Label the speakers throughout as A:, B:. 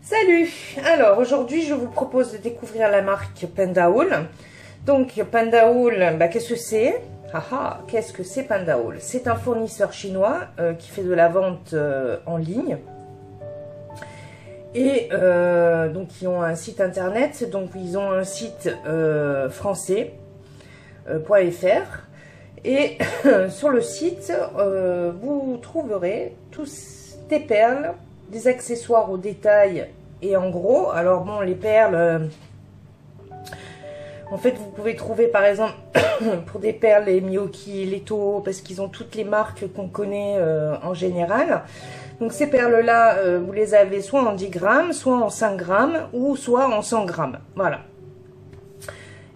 A: Salut! Alors aujourd'hui je vous propose de découvrir la marque Pandaoul. Donc Pandaoul, qu'est-ce que c'est? Qu'est-ce que c'est Pandaoul? C'est un fournisseur chinois qui fait de la vente en ligne. Et donc ils ont un site internet, donc ils ont un site français .fr. Et sur le site, vous trouverez tous des perles, des accessoires au détail et en gros. Alors bon, les perles, en fait, vous pouvez trouver par exemple pour des perles les Miyoki, les Toho, parce qu'ils ont toutes les marques qu'on connaît en général. Donc ces perles-là, vous les avez soit en 10 grammes, soit en 5 grammes, ou soit en 100 grammes. Voilà.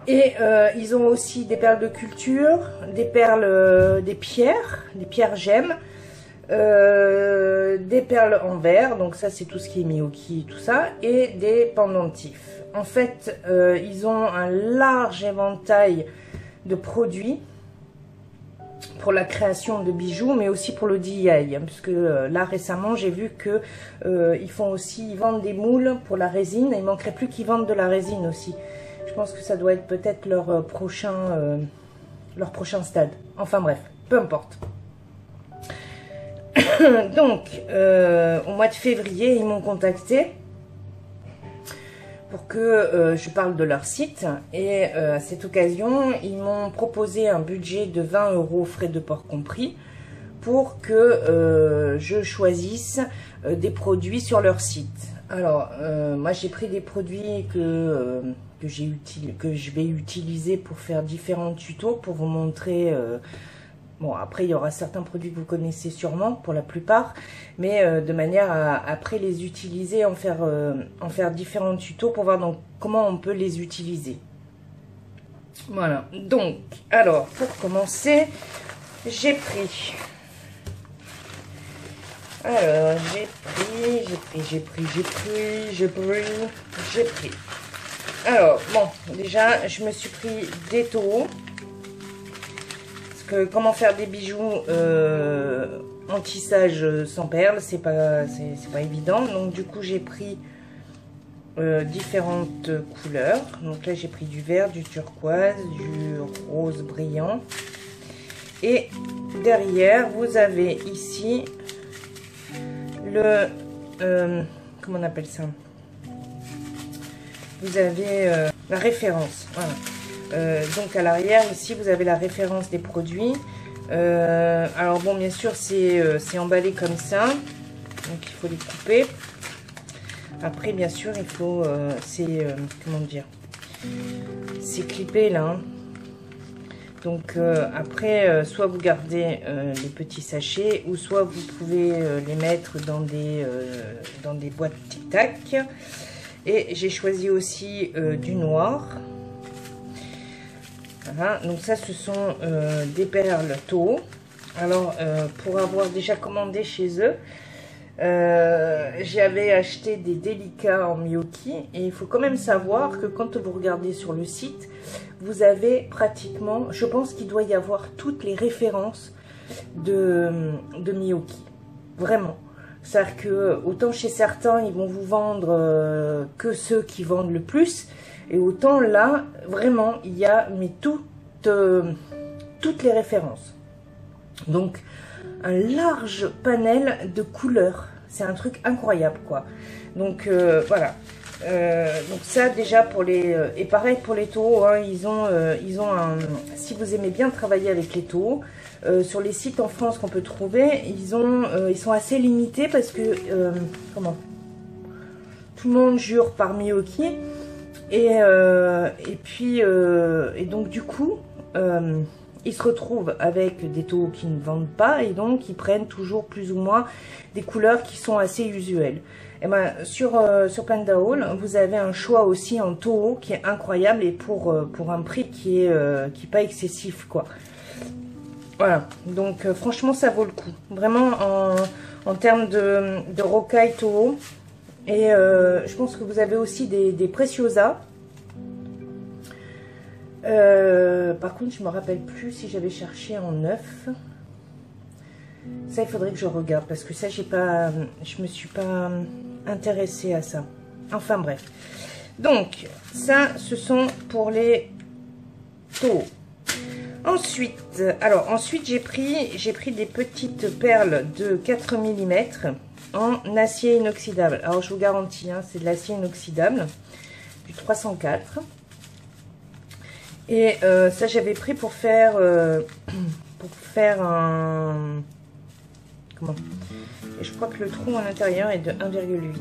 A: Et ils ont aussi des perles de culture, des perles, des pierres gemmes, des perles en verre, donc ça c'est tout ce qui est Miyoki et tout ça, et des pendentifs. En fait, ils ont un large éventail de produits pour la création de bijoux, mais aussi pour le DIY, puisque là récemment j'ai vu que ils vendent des moules pour la résine, et il manquerait plus qu'ils vendent de la résine aussi. Je pense que ça doit être peut-être leur prochain stade. Enfin bref, peu importe. Donc, au mois de février, ils m'ont contacté pour que je parle de leur site. Et à cette occasion, ils m'ont proposé un budget de 20 € frais de port compris pour que je choisisse des produits sur leur site. Alors, moi j'ai pris des produits que je vais utiliser pour faire différents tutos pour vous montrer. Bon, après il y aura certains produits que vous connaissez sûrement pour la plupart, mais de manière à après les utiliser, en faire différents tutos pour voir donc comment on peut les utiliser. Voilà. Donc, alors pour commencer, j'ai pris. Alors, j'ai pris. Alors, bon, déjà, je me suis pris des Toho. Parce que comment faire des bijoux en tissage sans perles, c'est pas évident. Donc, du coup, j'ai pris différentes couleurs. Donc là, j'ai pris du vert, du turquoise, du rose brillant. Et derrière, vous avez ici comment on appelle ça? Vous avez la référence. Voilà. Donc à l'arrière ici vous avez la référence des produits. Alors bon, bien sûr c'est emballé comme ça, donc il faut les couper. Après bien sûr il faut comment dire, c'est clippé là, hein. Donc après, soit vous gardez les petits sachets, ou soit vous pouvez les mettre dans des boîtes tic-tac. Et j'ai choisi aussi du noir. Voilà, donc ça ce sont des perles Toho. Alors pour avoir déjà commandé chez eux, j'avais acheté des délicats en Miyoki. Et il faut quand même savoir que quand vous regardez sur le site, vous avez pratiquement, je pense qu'il doit y avoir toutes les références de Miyoki. Vraiment. C'est-à-dire que autant chez certains, ils vont vous vendre que ceux qui vendent le plus. Et autant là, vraiment, il y a toutes les références. Donc, un large panel de couleurs. C'est un truc incroyable, quoi. Donc, voilà. Donc ça déjà pour les et pareil pour les Toho, hein, ils ont un, si vous aimez bien travailler avec les Toho, sur les sites en France qu'on peut trouver, ils sont assez limités parce que comment, tout le monde jure par Miyoki et puis et donc du coup ils se retrouvent avec des Toho qui ne vendent pas et donc ils prennent toujours plus ou moins des couleurs qui sont assez usuelles. Et ben, sur Pandaoul, vous avez un choix aussi en Toho qui est incroyable et pour un prix qui est pas excessif, quoi. Voilà, donc franchement ça vaut le coup. Vraiment en termes de rocaille Toho. Et je pense que vous avez aussi des Preciosa. Par contre, je me rappelle plus si j'avais cherché en neuf. Ça, il faudrait que je regarde parce que ça, je me suis pas intéressée à ça. Enfin bref. Donc, ça, ce sont pour les taureaux. Ensuite, j'ai pris des petites perles de 4 mm en acier inoxydable. Alors, je vous garantis, hein, c'est de l'acier inoxydable, du 304. Et ça, j'avais pris pour faire un... Comment? Et je crois que le trou à l'intérieur est de 1,8.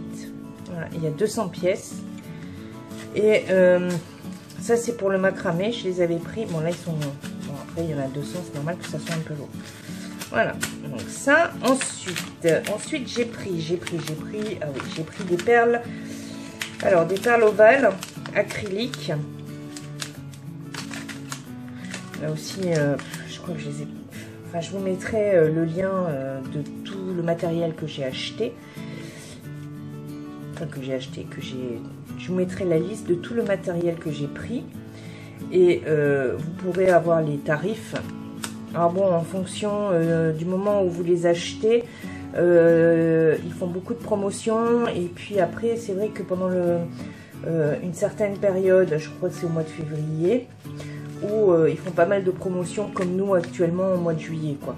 A: Voilà, il y a 200 pièces. Et ça, c'est pour le macramé. Je les avais pris. Bon, là, ils sont... Bon, après, il y en a 200. C'est normal que ça soit un peu lourd. Voilà. Donc, ça. Ensuite, j'ai pris... Ah oui, j'ai pris des perles. Alors, des perles ovales acryliques. Là aussi, je crois que je les ai... Enfin, je vous mettrai le lien de tout le matériel que j'ai acheté. Enfin, je vous mettrai la liste de tout le matériel que j'ai pris. Et vous pourrez avoir les tarifs. Alors bon, en fonction du moment où vous les achetez, ils font beaucoup de promotions. Et puis après, c'est vrai que pendant une certaine période, je crois que c'est au mois de février, où ils font pas mal de promotions comme nous actuellement au mois de juillet, quoi.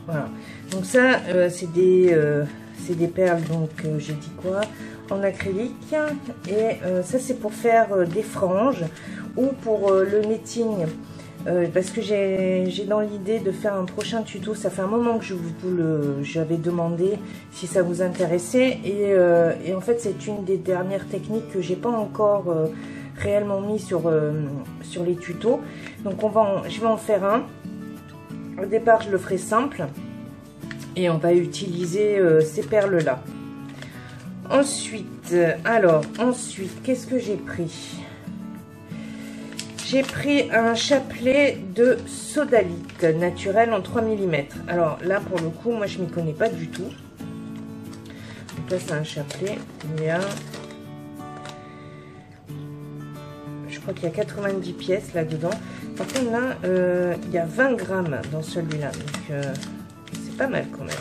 A: Voilà. Donc ça, c'est des perles, donc j'ai dit quoi, en acrylique. Et ça, c'est pour faire des franges ou pour le netting. Parce que j'ai dans l'idée de faire un prochain tuto. Ça fait un moment que j'avais demandé si ça vous intéressait. Et en fait, c'est une des dernières techniques que j'ai pas encore réellement mis sur les tutos. Donc je vais en faire un. Au départ, je le ferai simple. Et on va utiliser ces perles là. Ensuite, qu'est-ce que j'ai pris? J'ai pris un chapelet de sodalite naturel en 3 mm. Alors là, pour le coup, moi je m'y connais pas du tout. Donc là, c'est un chapelet. Je crois qu'il y a 90 pièces là-dedans. Par contre, là, il y a 20 grammes dans celui-là. Donc, c'est pas mal quand même.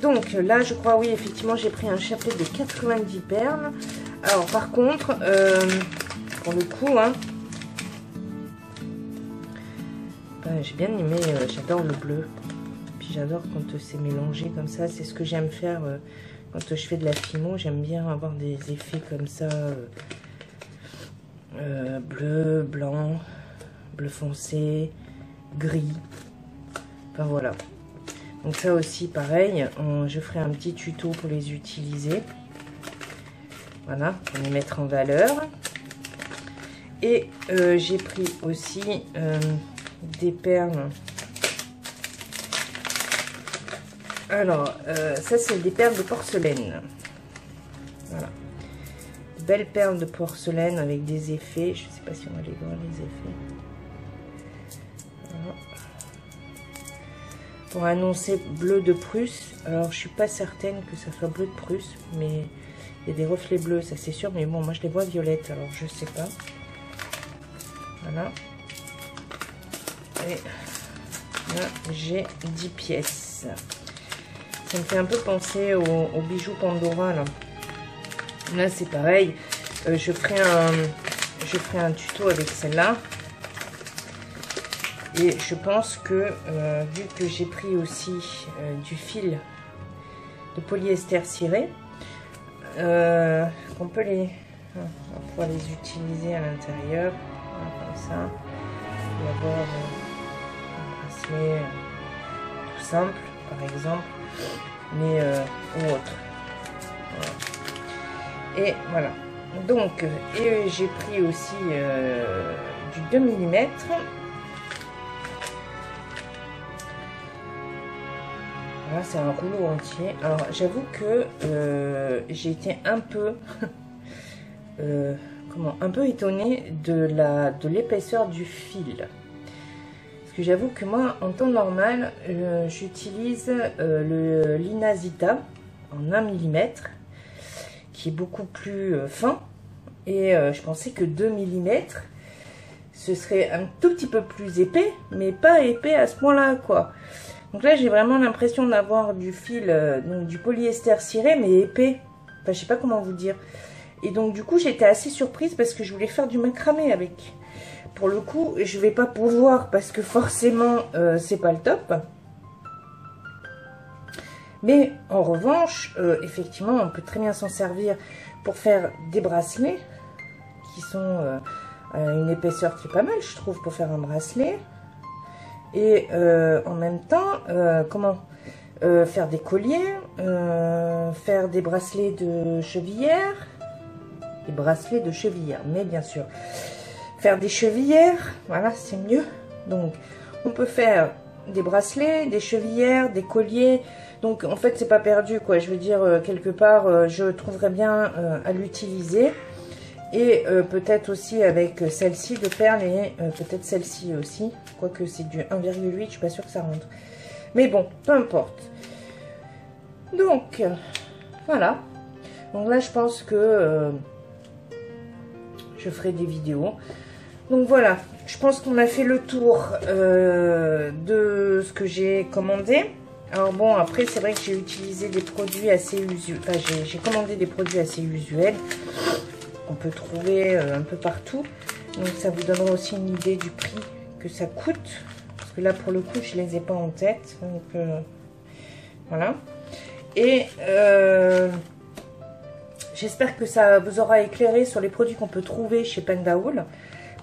A: Donc, là, je crois, oui, effectivement, j'ai pris un chapelet de 90 perles. Alors, par contre, pour le coup, hein, j'ai bien aimé, j'adore le bleu. Puis, j'adore quand c'est mélangé comme ça. C'est ce que j'aime faire quand je fais de la fimo. J'aime bien avoir des effets comme ça. Bleu, blanc, bleu foncé, gris. Enfin voilà. Donc ça aussi pareil, je ferai un petit tuto pour les utiliser. Voilà, pour les mettre en valeur. Et j'ai pris aussi des perles. Alors, ça c'est des perles de porcelaine. Voilà. Belles perles de porcelaine avec des effets. Je ne sais pas si on va les voir, les effets. Voilà. Pour annoncer bleu de Prusse. Alors, je suis pas certaine que ça soit bleu de Prusse, mais il y a des reflets bleus, ça c'est sûr. Mais bon, moi je les vois violettes, alors je sais pas. Voilà. Et là, j'ai 10 pièces. Ça me fait un peu penser aux bijoux Pandora, là. Là, c'est pareil. Je ferai un tuto avec celle-là. Et je pense que, vu que j'ai pris aussi du fil de polyester ciré, on peut on va pouvoir les utiliser à l'intérieur. Comme ça. Il va y avoir un bracelet tout simple, par exemple, mais ou autre. Voilà. Et voilà. Donc, j'ai pris aussi du 2 mm. Voilà, c'est un rouleau entier. Alors, j'avoue que j'ai été un peu, un peu étonnée de l'épaisseur du fil. Parce que j'avoue que moi, en temps normal, j'utilise le Linazita en 1 mm. Qui est beaucoup plus fin, et je pensais que 2 mm ce serait un tout petit peu plus épais, mais pas épais à ce point là, quoi. Donc là, j'ai vraiment l'impression d'avoir du fil, donc du polyester ciré, mais épais. Enfin, je sais pas comment vous dire. Et donc, du coup, j'étais assez surprise parce que je voulais faire du macramé avec. Pour le coup, je vais pas pouvoir parce que forcément, c'est pas le top. Mais en revanche, effectivement, on peut très bien s'en servir pour faire des bracelets qui sont à une épaisseur qui est pas mal, je trouve, pour faire un bracelet. Et en même temps, faire des colliers, faire des bracelets de chevillère, mais bien sûr, faire des chevillères, voilà, c'est mieux. Donc, on peut faire des bracelets, des chevillères, des colliers. Donc, en fait, c'est pas perdu, quoi. Je veux dire, quelque part, je trouverais bien à l'utiliser. Et peut-être aussi avec celle-ci de perles et peut-être celle-ci aussi. Quoique c'est du 1,8, je suis pas sûre que ça rentre. Mais bon, peu importe. Donc, voilà. Donc là, je pense que je ferai des vidéos. Donc voilà, je pense qu'on a fait le tour de ce que j'ai commandé. Alors bon, après, c'est vrai que j'ai utilisé des produits assez usuels. Enfin, j'ai commandé des produits assez usuels. On peut trouver un peu partout. Donc ça vous donnera aussi une idée du prix que ça coûte. Parce que là, pour le coup, je ne les ai pas en tête. Donc voilà. Et j'espère que ça vous aura éclairé sur les produits qu'on peut trouver chez Pandaoul.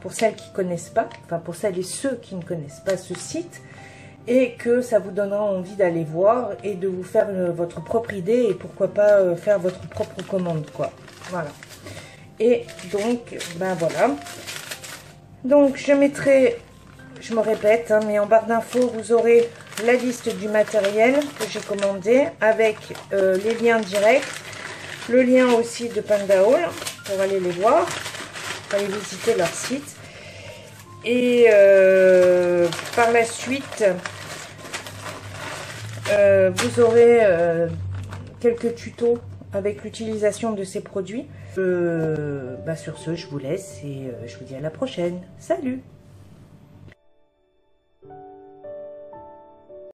A: Pour celles qui ne connaissent pas. Enfin, pour celles et ceux qui ne connaissent pas ce site. Et que ça vous donnera envie d'aller voir et de vous faire votre propre idée. Et pourquoi pas faire votre propre commande, quoi. Voilà. Et donc, ben voilà. Donc, je mettrai, je me répète, hein, mais en barre d'infos, vous aurez la liste du matériel que j'ai commandé avec les liens directs, le lien aussi de Pandaoul pour aller les voir, pour aller visiter leur site. Et par la suite, vous aurez quelques tutos avec l'utilisation de ces produits. Sur ce, je vous laisse et je vous dis à la prochaine. Salut!